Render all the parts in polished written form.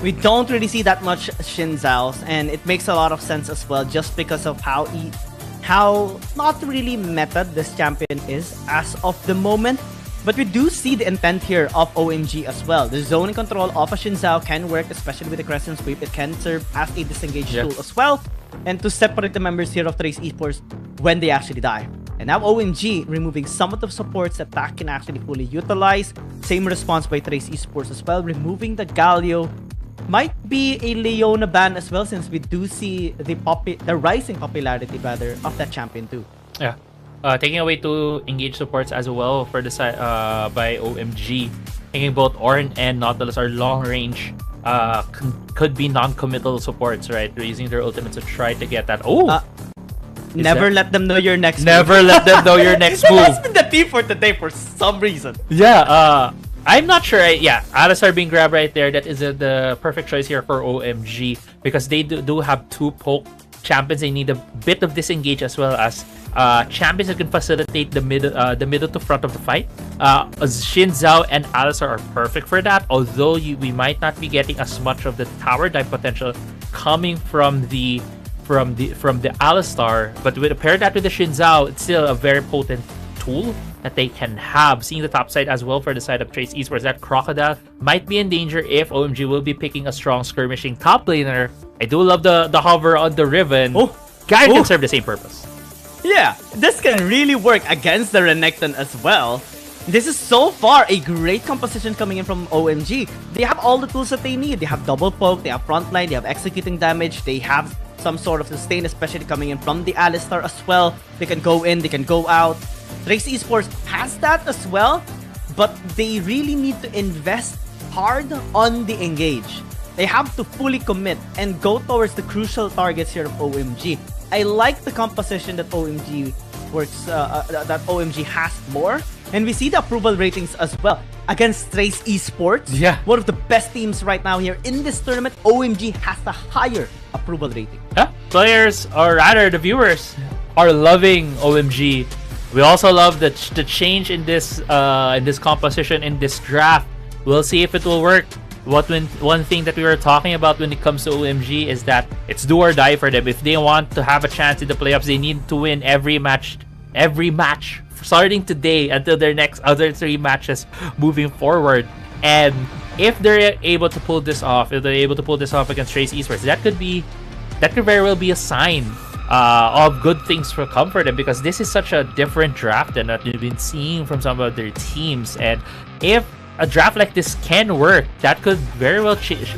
We don't really see that much Xin Zhao's, and it makes a lot of sense as well, just because of how not really meta this champion is as of the moment. But we do see the intent here of OMG as well. The zoning control of a Xin Zhao can work, especially with the Crescent Sweep. It can serve as a disengage tool as well, and to separate the members here of Trace Esports when they actually die. And now OMG removing some of the supports that can actually fully utilize. Same response by Trace Esports as well, removing the Galio. Might be a Leona ban as well, since we do see the rising popularity rather of that champion too. Yeah. Taking away 2 engage supports as well for the side by OMG. Thinking both Ornn and Nautilus are long range. Could be non-committal supports, right? They're using their ultimate to try to get that. Never let them know your next Never move. let them know your next move. That's been the theme for today for some reason. Yeah, I'm not sure. Alistar being grabbed right there. That is the perfect choice here for OMG, because they do have 2 poke champions. They need a bit of disengage as well as champions that can facilitate the middle to front of the fight. Xin Zhao and Alistar are perfect for that. Although we might not be getting as much of the tower dive potential coming from the Alistar, but with pair that with the Xin Zhao, it's still a very potent tool that they can have. Seeing the top side as well for the side of Trace Esports, that Crocodile might be in danger if OMG will be picking a strong skirmishing top laner. I do love the hover on the Riven. Guy can serve the same purpose. Yeah, this can really work against the Renekton as well. This is so far a great composition coming in from OMG. They have all the tools that they need. They have double poke, they have frontline, they have executing damage, they have some sort of sustain, especially coming in from the Alistar as well. They can go in, they can go out. Trace Esports has that as well, but they really need to invest hard on the engage. They have to fully commit and go towards the crucial targets here of OMG. I like the composition that OMG works, that OMG has more, and we see the approval ratings as well against Trace Esports. Yeah, one of the best teams right now here in this tournament. OMG has the higher approval rating. Yeah, players, or rather the viewers, are loving OMG. We also love the change in this composition in this draft. We'll see if it will work. One thing that we were talking about when it comes to OMG is that it's do or die for them. If they want to have a chance in the playoffs, they need to win every match starting today until their next other 3 matches moving forward. And if they're able to pull this off, against Trace Esports, that could very well be a sign of good things for come for them, because this is such a different draft than what we've been seeing from some of their teams. And if a draft like this can work, that could very well change.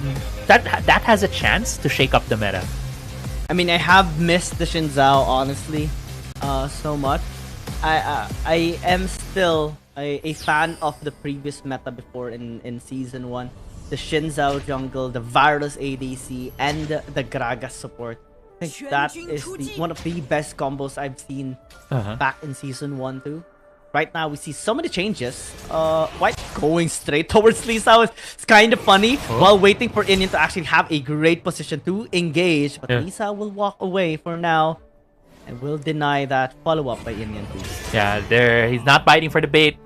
That has a chance to shake up the meta. I mean, I have missed the Xin Zhao, honestly, so much. I am still a fan of the previous meta before in Season 1. The Xin Zhao jungle, the Virus ADC, and the Gragas support. I think that is one of the best combos I've seen back in Season 1 too. Right now, we see so many changes. White going straight towards Lee Sao. It's kind of funny while waiting for Inian to actually have a great position to engage. But Lee Sao will walk away for now and will deny that follow-up by Inian too. Yeah, he's not biting for the bait.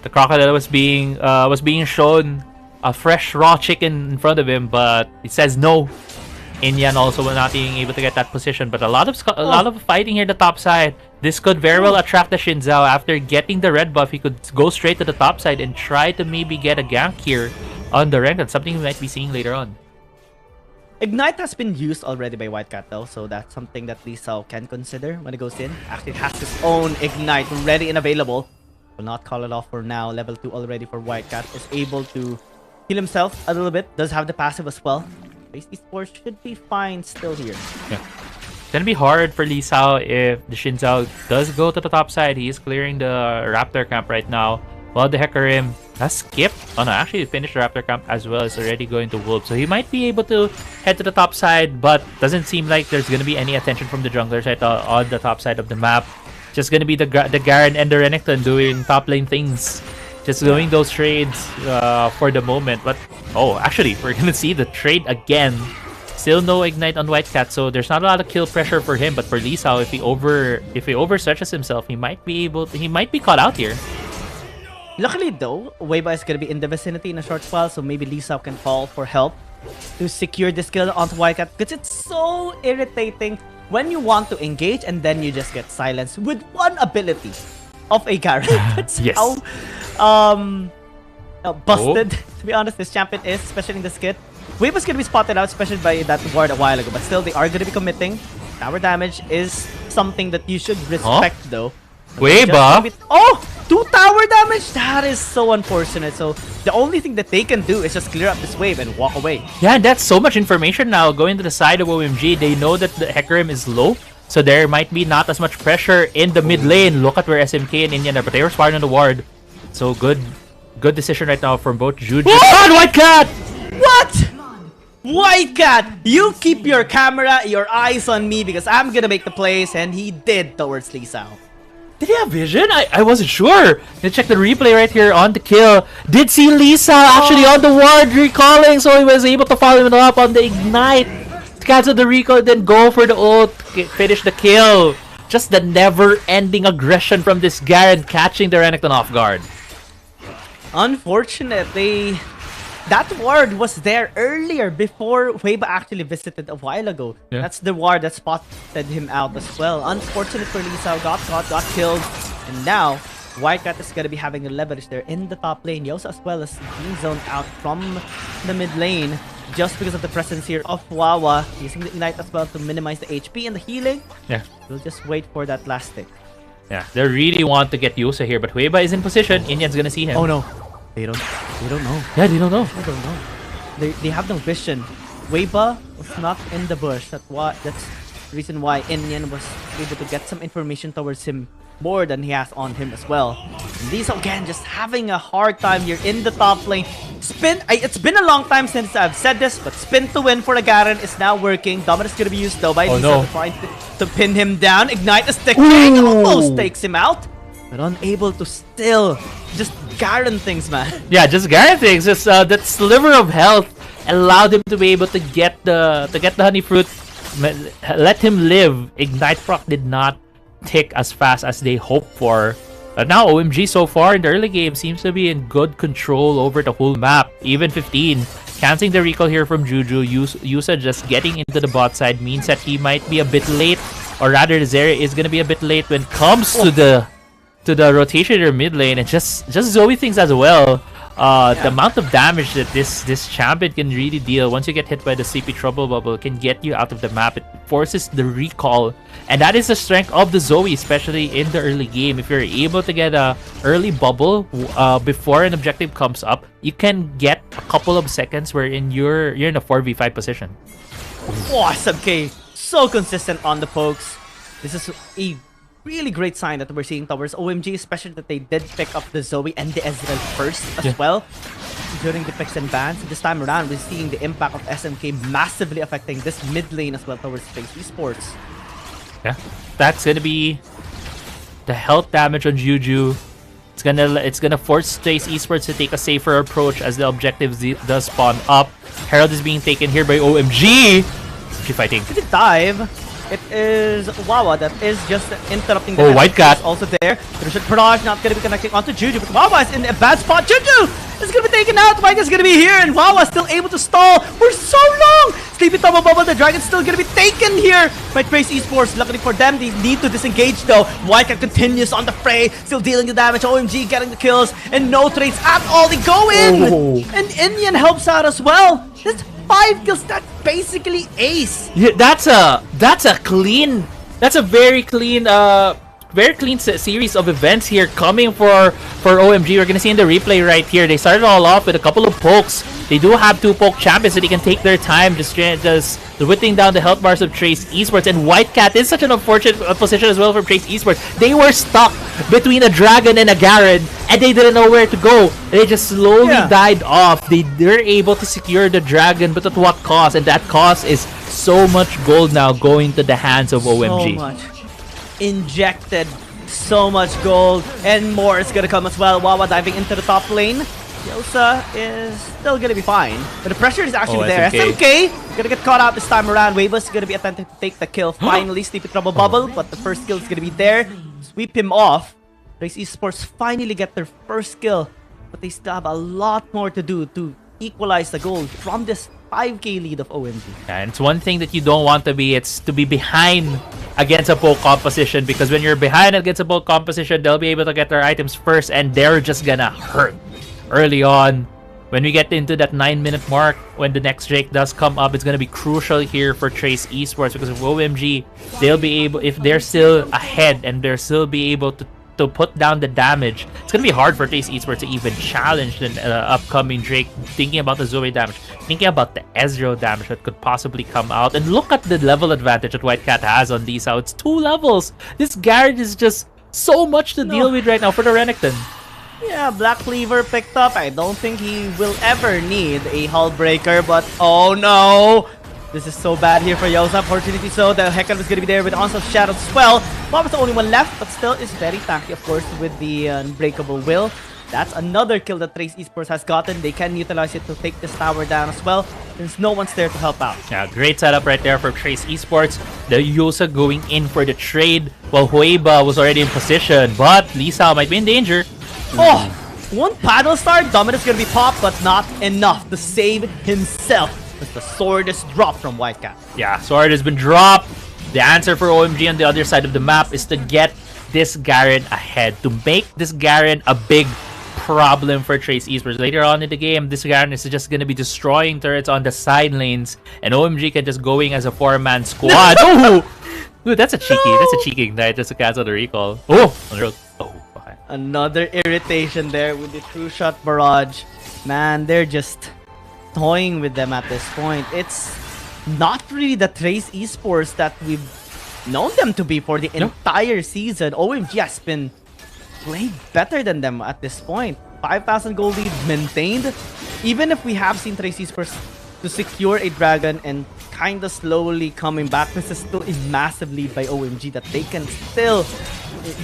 The Crocodile was being shown a fresh raw chicken in front of him, but he says no. Inian also not being able to get that position, but a lot of fighting here the top side. This could very well attract the Xin Zhao. After getting the red buff, he could go straight to the top side and try to maybe get a gank here on the rank. That's something we might be seeing later on. Ignite has been used already by Whitecat though, so that's something that Lee Sao can consider when it goes in. Actually, it has his own Ignite ready and available. Will not call it off for now. Level 2 already for Whitecat. Is able to heal himself a little bit. Does have the passive as well. Trace Esports should be fine still here. Yeah. It's gonna be hard for Lee Sao if the Xin Zhao does go to the top side. He is clearing the Raptor camp right now, while the Hecarim has skipped. Oh no, actually he finished the Raptor camp as well as already going to Wolf. So he might be able to head to the top side, but doesn't seem like there's gonna be any attention from the junglers right on the top side of the map. Just gonna be the Garen and the Renekton doing top lane things. Just doing those trades for the moment. But actually we're gonna see the trade again. Still no Ignite on Whitecat, so there's not a lot of kill pressure for him. But for Lee Sao, if he overstretches himself, he might be caught out here. Luckily though, Weiba is gonna be in the vicinity in a short while, so maybe Lee Sao can call for help to secure this kill onto Wildcat, because it's so irritating when you want to engage and then you just get silenced with one ability of a Garen. That's Yes. how busted, to be honest, this champion is, especially in this kit. Wave was going to be spotted out, especially by that ward a while ago, but still they are going to be committing. Tower damage is something that you should respect though. Weba. Oh! 2 tower damage! That is so unfortunate. So the only thing that they can do is just clear up this wave and walk away. Yeah, that's so much information now going to the side of OMG. They know that the Hecarim is low, so there might be not as much pressure in the mid lane. Look at where SMK and Indian are, but they were spotted on the ward. So good decision right now from both Juju. Oh! White Cat! What? White Cat, you keep your camera, your eyes on me because I'm gonna make the plays, and he did towards Lee Sao. Did he have vision? I wasn't sure. Let's check the replay right here on the kill. Did see Lisa actually on the ward recalling, so he was able to follow him up on the ignite. Cancel the recall, then go for the ult, finish the kill. Just the never-ending aggression from this Garen catching the Renekton off guard. Unfortunately, that ward was there earlier before Weba actually visited a while ago. Yeah. That's the ward that spotted him out as well. Unfortunate for Lisa, got killed. And now, Wildcat is going to be having a leverage there in the top lane. Yosa as well as being zoned out from the mid lane just because of the presence here of Wawa. Using the Ignite as well to minimize the HP and the healing. Yeah. We'll just wait for that last tick. Yeah, they really want to get Yosa here, but Weba is in position. Inyan's gonna see him. Oh no. They don't know. Yeah, they don't know. I don't know. They have no vision. Weba was not in the bush. That's the reason why Inyan was able to get some information towards him more than he has on him as well. And Lisa again just having a hard time here in the top lane. It's been a long time since I've said this, but spin to win for the Garen is now working. Dominus gonna be used though by Lisa to try to pin him down. Ignite is sticking, almost takes him out, but unable to still just Garen things, man. Yeah, just Garen things. Just that sliver of health allowed him to be able to get the honey fruit. Let him live. Ignite proc did not tick as fast as they hoped for. But now OMG so far in the early game seems to be in good control over the whole map. Even 15. Canceling the recall here from Juju. Yusa just getting into the bot side means that he might be a bit late. Or rather, Zeri is going to be a bit late when it comes to the rotation in mid lane, and just Zoe things as well. The amount of damage that this champion can really deal once you get hit by the CP Trouble Bubble can get you out of the map. It forces the recall, and that is the strength of the Zoe, especially in the early game. If you're able to get a early bubble before an objective comes up, you can get a couple of seconds wherein you're in a 4v5 position. Awesome, SMK so consistent on the pokes. This is a really great sign that we're seeing towards OMG, especially that they did pick up the Zoe and the Ezreal first as well during the picks and bans. This time around, we're seeing the impact of SMK massively affecting this mid lane as well towards Space Esports. Yeah, that's gonna be the health damage on Juju. It's gonna force Space Esports to take a safer approach as the objective does spawn up. Herald is being taken here by OMG. Keep fighting. Did it dive? It is Wawa that is just interrupting the White Cat also there. Richard Barrage not going to be connecting onto Juju, but Wawa is in a bad spot. Juju is going to be taken out. White is going to be here, and Wawa still able to stall for so long. Sleepy Double Bubble, the Dragon's still going to be taken here by Trace Esports. Luckily for them, they need to disengage though. White Cat continues on the fray, still dealing the damage. OMG getting the kills, and no trades at all. They go in, and Indian helps out as well. That's 5 kills. That's basically ace. Yeah, that's a very clean series of events here coming for OMG. We're gonna see in the replay right here. They started all off with a couple of pokes. They do have 2 poke champions, so they can take their time just whittling down the health bars of Trace Esports. And White Cat is such an unfortunate position as well for Trace Esports. They were stuck between a dragon and a Garen, and they didn't know where to go. They just slowly died off. They were able to secure the dragon, but at what cost? And that cost is so much gold now going to the hands of OMG. So much. Injected so much gold, and more is gonna come as well. Wawa diving into the top lane. Yosa is still gonna be fine, but the pressure is actually there. SMK gonna get caught out this time around. Wave's gonna be attempting to take the kill. Finally, Sleepy Trouble Bubble, but the first kill is gonna be there. Sweep him off. Race Esports finally get their first kill, but they still have a lot more to do to equalize the goal from this 5k lead of OMG. And it's one thing that you don't want to be. It's to be behind against a poke composition, because when you're behind against a poke composition, they'll be able to get their items first, and they're just gonna hurt early on. When we get into that 9-minute mark, when the next Drake does come up, it's gonna be crucial here for Trace Esports, because of OMG, they'll be able, if they're still ahead and they'll still be able to put down the damage, it's gonna be hard for Trace Esports to even challenge the upcoming Drake, thinking about the Zoe damage, thinking about the Ezreal damage that could possibly come out. And look at the level advantage that White Cat has on these. How it's 2 levels. This Garrett is just so much to deal with right now for the Renekton. Yeah, Black Cleaver picked up. I don't think he will ever need a Hull Breaker, but oh no! This is so bad here for Yosa. Opportunity, so the Heckel is going to be there with Onslaught Shadow as well. Bob is the only one left, but still is very tanky, of course, with the Unbreakable Will. That's another kill that Trace Esports has gotten. They can utilize it to take this tower down as well, since no one's there to help out. Yeah, great setup right there for Trace Esports. The Yosa going in for the trade, while Hueba was already in position, but Lisa might be in danger. Oh, one paddle star, Dominus gonna be popped, but not enough to save himself as the sword is dropped from White Cat. Yeah, sword has been dropped. The answer for OMG on the other side of the map is to get this Garen ahead, to make this Garen a big problem for Trace Esports. Later on in the game, this Garen is just gonna be destroying turrets on the side lanes, and OMG can just go in as a 4-man squad. Oh, dude, that's a cheeky ignite just to cancel the recall. Oh, okay. Another irritation there with the True Shot Barrage. Man, they're just toying with them at this point. It's not really the Trace Esports that we've known them to be for the entire season. OMG has been playing better than them at this point. 5,000 gold lead maintained. Even if we have seen Trace Esports to secure a dragon and kind of slowly coming back, this is still a massive lead by OMG that they can still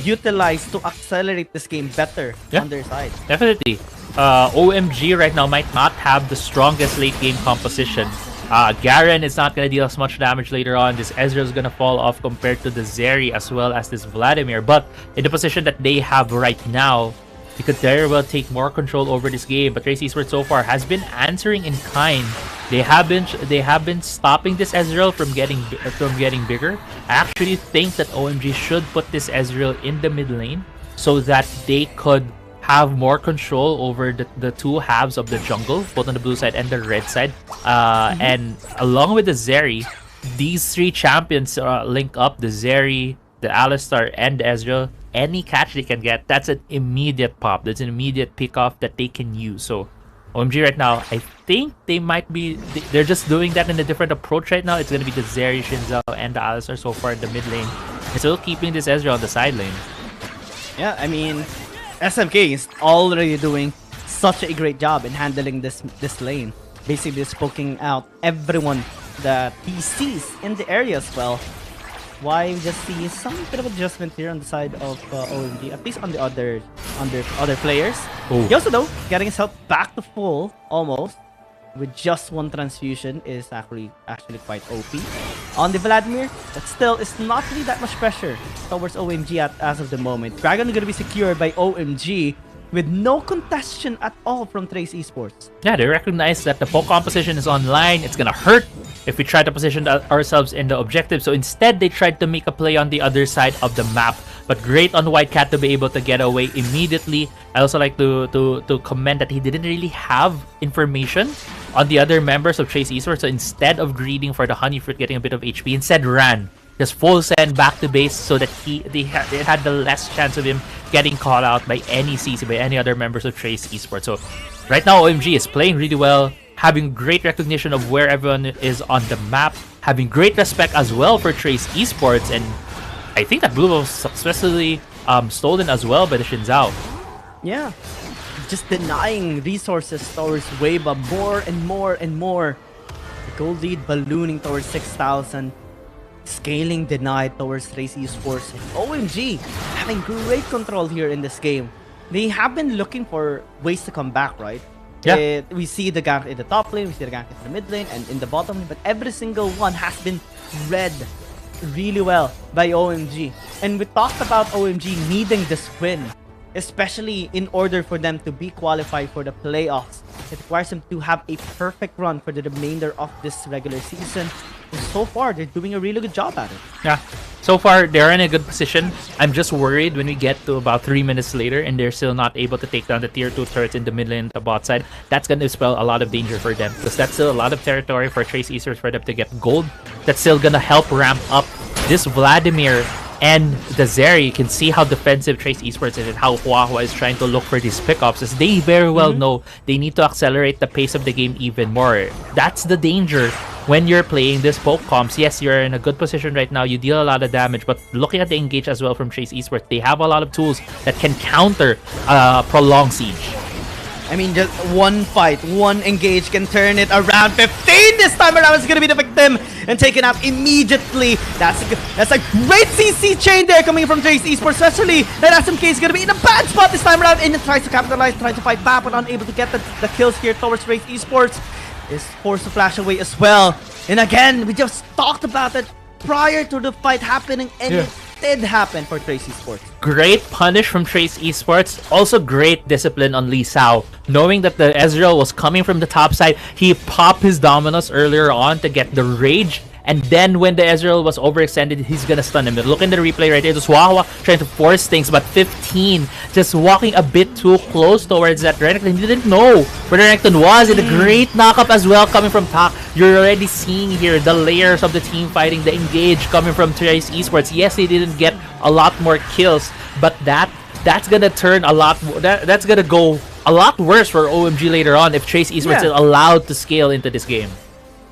utilize to accelerate this game better on their side. Definitely. OMG right now might not have the strongest late game composition. Garen is not going to deal as much damage later on. This Ezreal is going to fall off compared to the Zeri as well as this Vladimir. But in the position that they have right now, they could very well take more control over this game. But Trace Esports so far has been answering in kind. They have been stopping this Ezreal from getting bigger. I actually think that OMG should put this Ezreal in the mid lane so that they could have more control over the two halves of the jungle, both on the blue side and the red side. And along with the Zeri, these 3 champions link up: the Zeri, the Alistar, and the Ezreal. Any catch they can get, that's an immediate pop. That's an immediate pick-off that they can use. So OMG right now, I think they might be... They're just doing that in a different approach right now. It's going to be the Zeri, Shinzao, and the Alistar so far in the mid lane. And still keeping this Ezreal on the side lane. Yeah, I mean, SMK is already doing such a great job in handling this lane. Basically just poking out everyone that he sees in the area as well. Why we just see some bit of adjustment here on the side of OMG, at least on the other players. Yosa though, getting his health back to full almost with just 1 transfusion is actually quite OP. On the Vladimir, but still it's not really that much pressure towards OMG as of the moment. Dragon is gonna be secured by OMG with no contestation at all from Trace Esports. Yeah, they recognize that the poke composition is online. It's gonna hurt if we try to position ourselves in the objective. So instead, they tried to make a play on the other side of the map. But great on White Cat to be able to get away immediately. I also like to comment that he didn't really have information on the other members of Trace Esports. So instead of greeding for the Honey Fruit getting a bit of HP, instead ran. Just full send back to base so that it had the less chance of him getting caught out by any CC, by any other members of Trace Esports. So right now OMG is playing really well, having great recognition of where everyone is on the map, having great respect as well for Trace Esports, and I think that blue was successfully stolen as well by the Shinzao. Yeah, just denying resources towards Weiba more and more and more. The gold lead ballooning towards 6,000. Scaling denied towards Trace Esports. OMG having great control here in this game. They have been looking for ways to come back, right? Yeah. We see the gank in the top lane, we see the gank in the mid lane, and in the bottom lane, but every single one has been read really well by OMG. And we talked about OMG needing this win especially in order for them to be qualified for the playoffs. It requires them to have a perfect run for the remainder of this regular season. And so far, they're doing a really good job at it. Yeah. So far, they're in a good position. I'm just worried when we get to about 3 minutes later and they're still not able to take down the tier 2 turrets in the mid lane and the bot side. That's going to spell a lot of danger for them because that's still a lot of territory for Trace Esports for them to get gold. That's still going to help ramp up this Vladimir and the Zeri. You can see how defensive Trace Esports is and how Huahua is trying to look for these pickups, as they very well know they need to accelerate the pace of the game even more. That's the danger when you're playing this poke comps. Yes, you're in a good position right now. You deal a lot of damage, but looking at the engage as well from Trace Esports, they have a lot of tools that can counter prolonged siege. I mean, just one fight, one engage can turn it around. 15 this time around is going to be the victim and taken out immediately. That's a great CC chain there coming from Trace Esports, especially that SMK is going to be in a bad spot this time around and tries to capitalize, trying to fight back, but unable to get the kills here towards Trace Esports. Is forced to flash away as well. And again, we just talked about it prior to the fight happening, and it did happen for Trace Esports. Great punish from Trace Esports. Also great discipline on Lee Sao. Knowing that the Ezreal was coming from the top side, he popped his Dominus earlier on to get the rage. And then when the Ezreal was overextended, he's gonna stun him. Look in the replay right here. It was Wawa trying to force things, but 15 just walking a bit too close towards that Renekton. He didn't know where the Renekton was. And a great knockup as well coming from Tak. You're already seeing here the layers of the team fighting, the engage coming from Trace Esports. Yes, they didn't get a lot more kills, but that's gonna turn a lot. That's gonna go a lot worse for OMG later on if Trace Esports is allowed to scale into this game.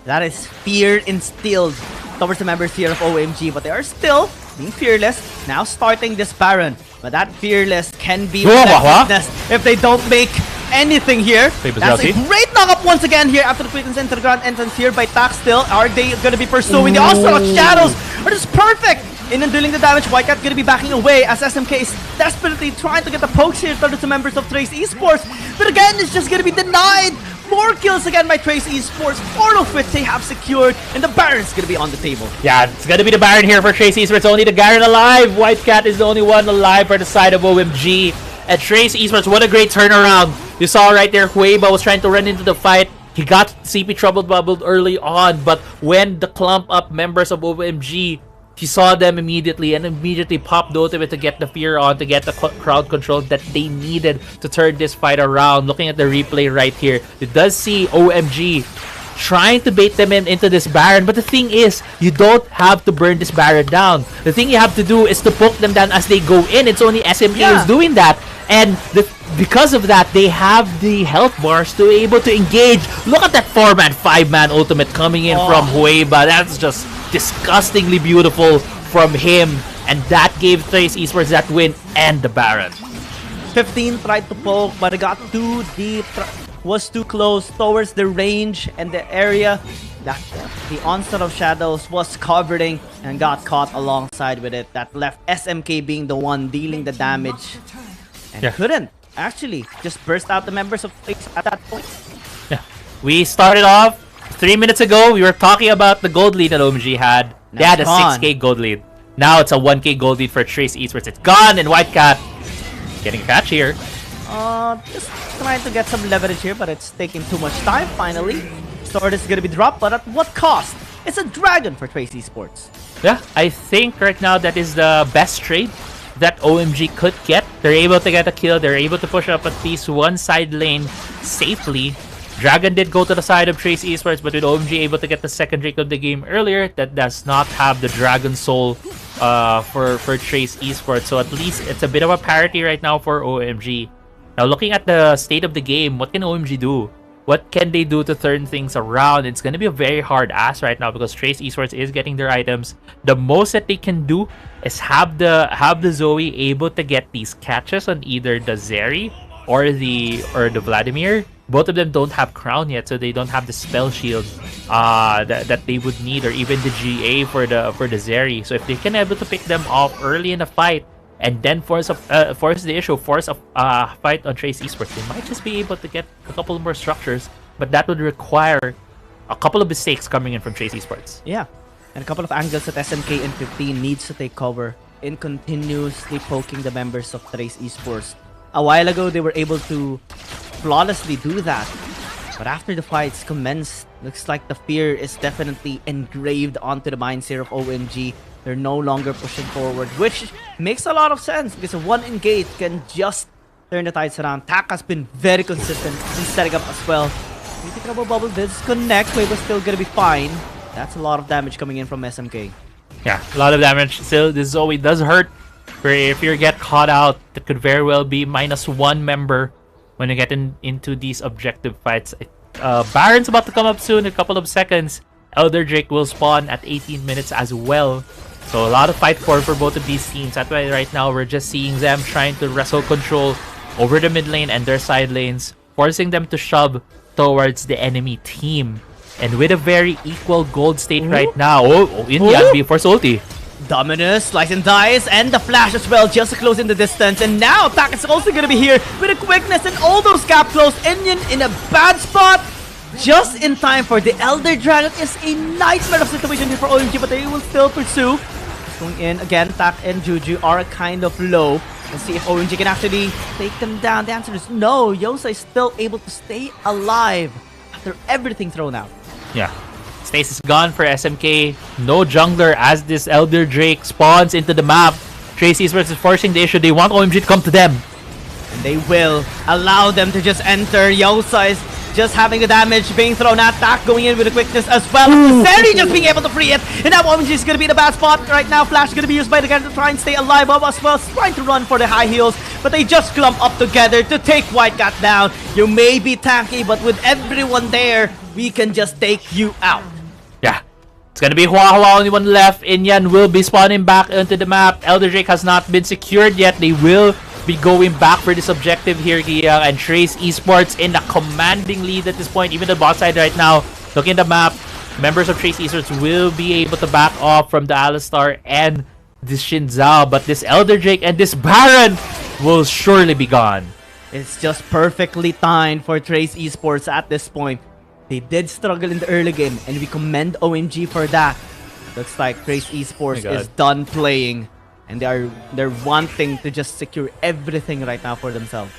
That is fear instilled towards the members here of OMG, but they are still being fearless, now starting this Baron. But that fearless can be weakness if they don't make anything here. That's a great knockup once again here after the quickness into the ground entrance here by Tak still. Are they going to be pursuing the Onslaught of Shadows? Are just perfect in and dealing the damage. Whitecat going to be backing away as SMK is desperately trying to get the pokes here towards the members of Trace Esports. But again, it's just going to be denied. 4 kills again by Trace Esports, 4 of which they have secured, and the Baron's gonna be on the table. Yeah, it's gonna be the Baron here for Trace Esports. Only the Garen alive. Whitecat is the only one alive for the side of OMG. At Trace Esports, what a great turnaround. You saw right there, Hueba was trying to run into the fight. He got CP trouble bubbled early on, but when the clump up members of OMG, he saw them immediately and immediately popped ultimate to get the fear on, to get the crowd control that they needed to turn this fight around. Looking at the replay right here, it does see OMG trying to bait them into this Baron, but the thing is, you don't have to burn this Baron down. The thing you have to do is to poke them down as they go in. It's only SMK who's doing that, and because of that, they have the health bars to be able to engage. Look at that 4-man, 5-man ultimate coming in from Hueba. That's just disgustingly beautiful from him, and that gave Trace Esports that win and the Baron. 15 tried to poke, but it got too deep, was too close towards the range and the area that the Onslaught of Shadows was covering and got caught alongside with it. That left SMK being the one dealing the damage and couldn't actually just burst out the members of Trace at that point. Yeah, we started off 3 minutes ago, we were talking about the gold lead that OMG had. They had a 6k gold lead. Now it's a 1k gold lead for Trace Esports. It's gone, and Whitecat getting a catch here. Just trying to get some leverage here, but it's taking too much time finally. Sword is going to be dropped, but at what cost? It's a dragon for Trace Esports. Yeah, I think right now that is the best trade that OMG could get. They're able to get a kill. They're able to push up at least one side lane safely. Dragon did go to the side of Trace Esports, but with OMG able to get the second Drake of the game earlier, that does not have the Dragon Soul for Trace Esports. So at least it's a bit of a parity right now for OMG. Now looking at the state of the game, what can OMG do? What can they do to turn things around? It's going to be a very hard ask right now because Trace Esports is getting their items. The most that they can do is have the Zoe able to get these catches on either the Zeri or the Vladimir. Both of them don't have crown yet, so they don't have the spell shield that they would need, or even the GA for the Zeri. So if they can able to pick them off early in the fight and then force a fight on Trace Esports, they might just be able to get a couple more structures, but that would require a couple of mistakes coming in from Trace Esports. Yeah, and a couple of angles that SMK and 15 needs to take cover in continuously poking the members of Trace Esports. A while ago, they were able to flawlessly do that. But after the fights commenced, looks like the fear is definitely engraved onto the minds here of OMG. They're no longer pushing forward, which makes a lot of sense because one engage can just turn the tides around. Tak has been very consistent in setting up as well. Maybe Trouble Bubble disconnect, but still gonna be fine. That's a lot of damage coming in from SMK. Yeah, a lot of damage. Still, this Zoe does hurt. If you get caught out, that could very well be -1 member when you get into these objective fights. Baron's about to come up soon in a couple of seconds. Elder Drake will spawn at 18 minutes as well. So a lot of fight for both of these teams. That's why right now we're just seeing them trying to wrestle control over the mid lane and their side lanes, forcing them to shove towards the enemy team. And with a very equal gold state right now. Indian before ulti. Dominus, slice and dice, and the flash as well, just to close in the distance. And now Tak is also gonna be here with a quickness and all those gap close. Indian in a bad spot, just in time for the Elder Dragon. Is a nightmare of situation here for OMG, but they will still pursue. Going in again, Tak and Juju are kind of low. Let's see if OMG can actually take them down. The answer is no. Yosa is still able to stay alive after everything thrown out. Yeah. Space is gone for SMK. No jungler as this Elder Drake spawns into the map. Trace Esports is forcing the issue. They want OMG to come to them. And they will allow them to just enter. Yosa is just having the damage being thrown at. Tak going in with the quickness as well. Seri just being able to free it. And now OMG is going to be in a bad spot right now. Flash is going to be used by the guy to try and stay alive. Bob as well trying to run for the high heels. But they just clump up together to take Whitecat down. You may be tanky, but with everyone there, we can just take you out. Yeah. It's gonna be Hua Hua, only one left. Inyan will be spawning back onto the map. Elder Drake has not been secured yet. They will be going back for this objective here, Gia. And Trace Esports in a commanding lead at this point. Even the bot side right now, looking at the map, members of Trace Esports will be able to back off from the Alistar and this Xin Zhao. But this Elder Drake and this Baron will surely be gone. It's just perfectly timed for Trace Esports at this point. They did struggle in the early game, and we commend OMG for that. Looks like Trace Esports is done playing, and they're wanting to just secure everything right now for themselves.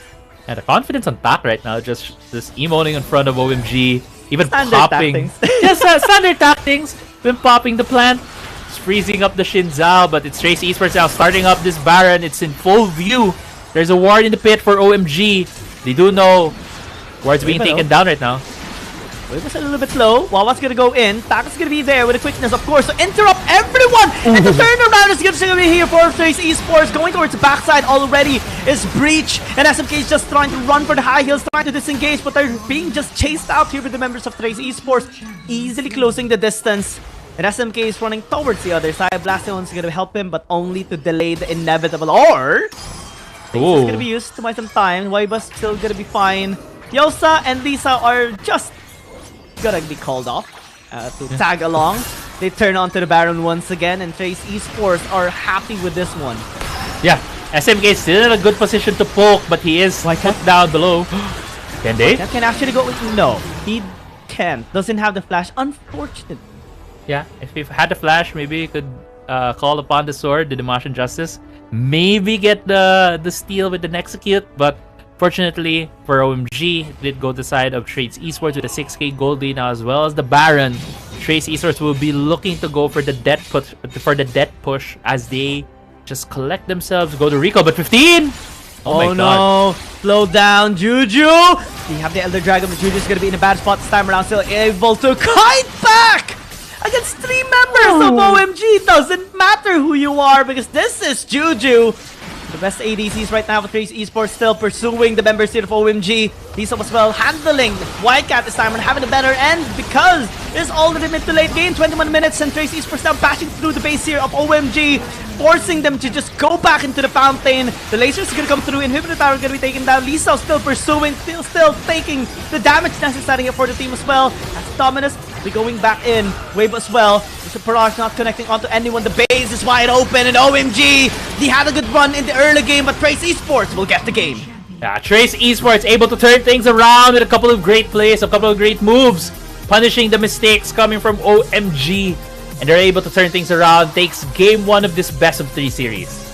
And the confidence on Tak right now, just emoting in front of OMG, even Standard popping. Yes, standard tactics. Been popping the plant, it's freezing up the Xin Zhao, but it's Trace Esports now starting up this Baron. It's in full view. There's a ward in the pit for OMG. They do know ward's being taken down right now. It was a little bit low. Wawa's gonna go in. Tak is gonna be there with a quickness, of course, to interrupt everyone. And the turnaround is gonna be here for Trace Esports. Going towards the backside already is Breach. And SMK is just trying to run for the high heels, trying to disengage, but they're being just chased out here with the members of Trace Esports, easily closing the distance. And SMK is running towards the other side. Blastion's gonna help him, but only to delay the inevitable. Or it's gonna be used to buy some time. Waiba's still gonna be fine. Yosa and Lisa are just gonna be called off to tag along. They turn onto the Baron once again, and Trace Esports are happy with this one. Yeah, SMK is still in a good position to poke, but he is put down below. Can they? That can actually go with... No, he can't. Doesn't have the flash, unfortunately. Yeah, if he had the flash, maybe he could call upon the sword, the Damascene Justice. Maybe get the steal with the execute, but fortunately for OMG, did go the side of Trace Esports with a 6k gold lead now, as well as the Baron. Trace Esports will be looking to go for the death push as they just collect themselves, go to Rico, but 15! Oh my god. Slow down, Juju! We have the Elder Dragon, but Juju's gonna be in a bad spot this time around, still able to kite back against 3 members of OMG. Doesn't matter who you are, because this is Juju. The best ADCs right now for Trace Esports, still pursuing the members here of OMG. Lisa as well handling Whitecat this time and having a better end, because it's already mid to late game, 21 minutes, and Trace Esports now bashing through the base here of OMG, forcing them to just go back into the fountain. The lasers are gonna come through, inhibitor tower is gonna be taken down. Lisa still pursuing, still taking the damage necessary here for the team as well. That's Dominus. We're going back in. Wave as well. Mr. Parage not connecting onto anyone. The base is wide open, and OMG, they had a good run in the early game, but Trace Esports will get the game. Yeah, Trace Esports able to turn things around with a couple of great plays, a couple of great moves, punishing the mistakes coming from OMG, and they're able to turn things around. Takes game 1 of this best of 3 series.